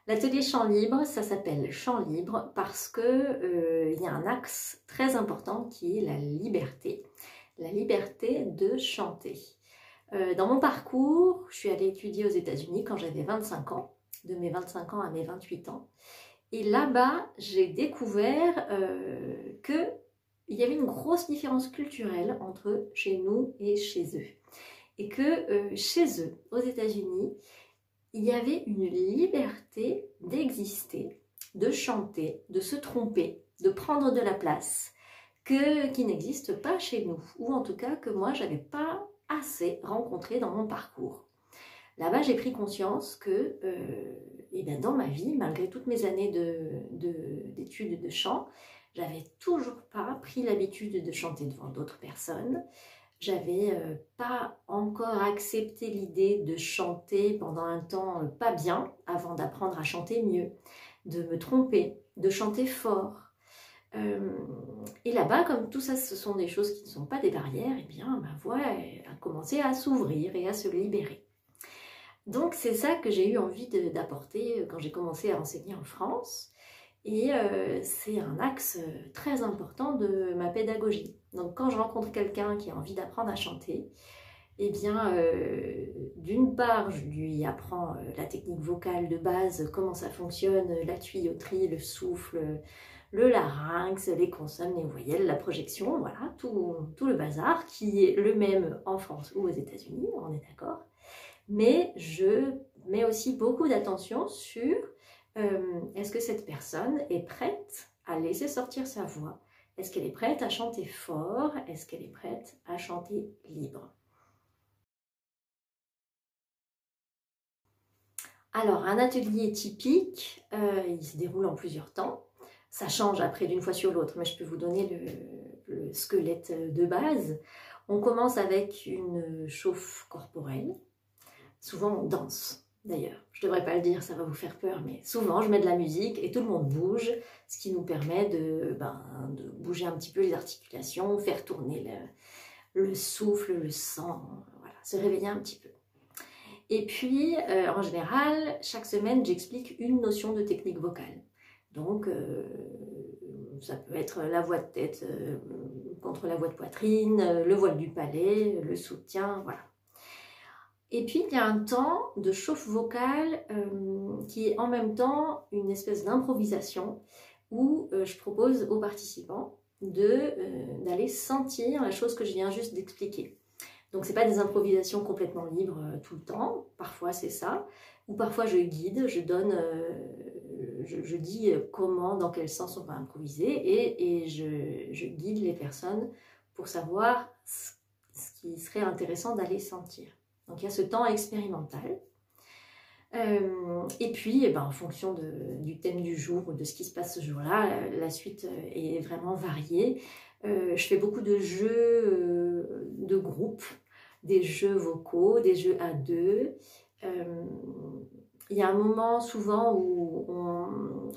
L'atelier chant libre, ça s'appelle chant libre parce que y a un axe très important qui est la liberté de chanter. Dans mon parcours, je suis allée étudier aux États-Unis quand j'avais 25 ans, de mes 25 ans à mes 28 ans. Et là-bas, j'ai découvert qu'il y avait une grosse différence culturelle entre chez nous et chez eux. Et que chez eux, aux États-Unis, il y avait une liberté d'exister, de chanter, de se tromper, de prendre de la place, qui n'existe pas chez nous, ou en tout cas que moi, je n'avais pas assez rencontré dans mon parcours. Là-bas, j'ai pris conscience que dans ma vie, malgré toutes mes années d'études de chant, j'avais toujours pas pris l'habitude de chanter devant d'autres personnes. J'avais pas encore accepté l'idée de chanter pendant un temps pas bien, avant d'apprendre à chanter mieux, de me tromper, de chanter fort. Et là-bas, comme tout ça, ce sont des choses qui ne sont pas des barrières, eh bien, ma voix a commencé à s'ouvrir et à se libérer. Donc, c'est ça que j'ai eu envie d'apporter quand j'ai commencé à enseigner en France. Et c'est un axe très important de ma pédagogie. Donc quand je rencontre quelqu'un qui a envie d'apprendre à chanter, eh bien, d'une part, je lui apprends la technique vocale de base, comment ça fonctionne, la tuyauterie, le souffle, le larynx, les consonnes, les voyelles, la projection, voilà, tout le bazar qui est le même en France ou aux États-Unis, on est d'accord. Mais je mets aussi beaucoup d'attention sur est-ce que cette personne est prête à laisser sortir sa voix? Est-ce qu'elle est prête à chanter fort? Est-ce qu'elle est prête à chanter libre? Alors, un atelier typique, il se déroule en plusieurs temps. Ça change après d'une fois sur l'autre, mais je peux vous donner le squelette de base. On commence avec une chauffe corporelle. Souvent, on danse. D'ailleurs, je ne devrais pas le dire, ça va vous faire peur, mais souvent je mets de la musique et tout le monde bouge, ce qui nous permet de bouger un petit peu les articulations, faire tourner le souffle, le sang, voilà, se réveiller un petit peu. Et puis, en général, chaque semaine, j'explique une notion de technique vocale. Donc, ça peut être la voix de tête contre la voix de poitrine, le voile du palais, le soutien, voilà. Et puis, il y a un temps de chauffe vocale qui est en même temps une espèce d'improvisation où je propose aux participants d'aller sentir la chose que je viens juste d'expliquer. Donc, ce n'est pas des improvisations complètement libres tout le temps, parfois c'est ça, ou parfois je guide, je dis comment, dans quel sens on va improviser et je guide les personnes pour savoir ce qui serait intéressant d'aller sentir. Donc il y a ce temps expérimental. Et puis, en fonction du thème du jour ou de ce qui se passe ce jour-là, la suite est vraiment variée. Je fais beaucoup de jeux de groupe, des jeux vocaux, des jeux à deux. Il y a un moment souvent où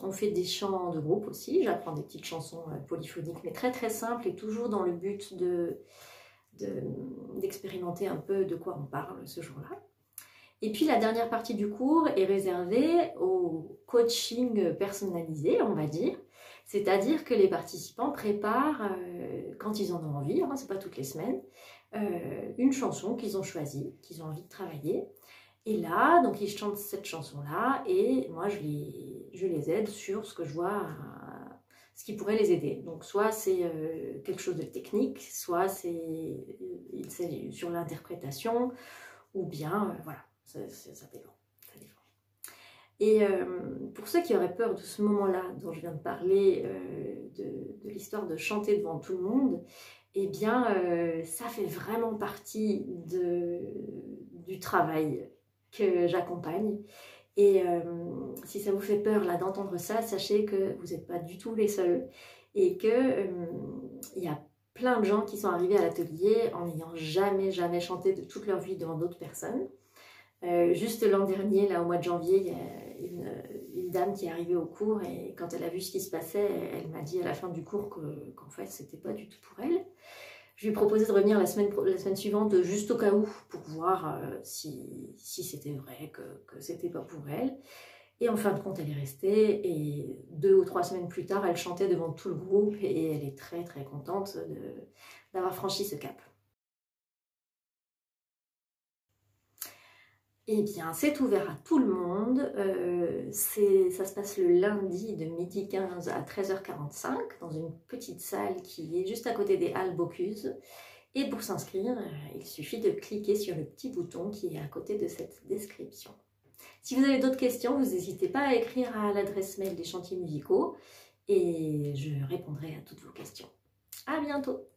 on fait des chants de groupe aussi. J'apprends des petites chansons polyphoniques, mais très très simples et toujours dans le but d'expérimenter un peu de quoi on parle ce jour-là. Et puis la dernière partie du cours est réservée au coaching personnalisé, on va dire. C'est-à-dire que les participants préparent, quand ils en ont envie, c'est pas toutes les semaines, une chanson qu'ils ont choisie, qu'ils ont envie de travailler. Et là, donc ils chantent cette chanson-là et moi je les aide sur ce que je vois, ce qui pourrait les aider. Donc soit c'est quelque chose de technique, soit c'est sur l'interprétation, ou bien voilà, ça dépend. Et pour ceux qui auraient peur de ce moment-là dont je viens de parler, de l'histoire de chanter devant tout le monde, eh bien ça fait vraiment partie du travail que j'accompagne. Et si ça vous fait peur là d'entendre ça, sachez que vous n'êtes pas du tout les seuls et qu'il y a plein de gens qui sont arrivés à l'atelier en n'ayant jamais chanté de toute leur vie devant d'autres personnes. Juste l'an dernier, là au mois de janvier, il y a une dame qui est arrivée au cours et quand elle a vu ce qui se passait, elle m'a dit à la fin du cours qu'en fait c'était pas du tout pour elle. Je lui ai proposé de revenir la semaine suivante juste au cas où pour voir si c'était vrai que c'était pas pour elle. Et en fin de compte, elle est restée et 2 ou 3 semaines plus tard, elle chantait devant tout le groupe et elle est très très contente d'avoir franchi ce cap. Eh bien, c'est ouvert à tout le monde. Ça se passe le lundi de 12h15 à 13h45 dans une petite salle qui est juste à côté des Halles Bocuse. Et pour s'inscrire, il suffit de cliquer sur le petit bouton qui est à côté de cette description. Si vous avez d'autres questions, vous n'hésitez pas à écrire à l'adresse mail des chantiers musicaux et je répondrai à toutes vos questions. À bientôt!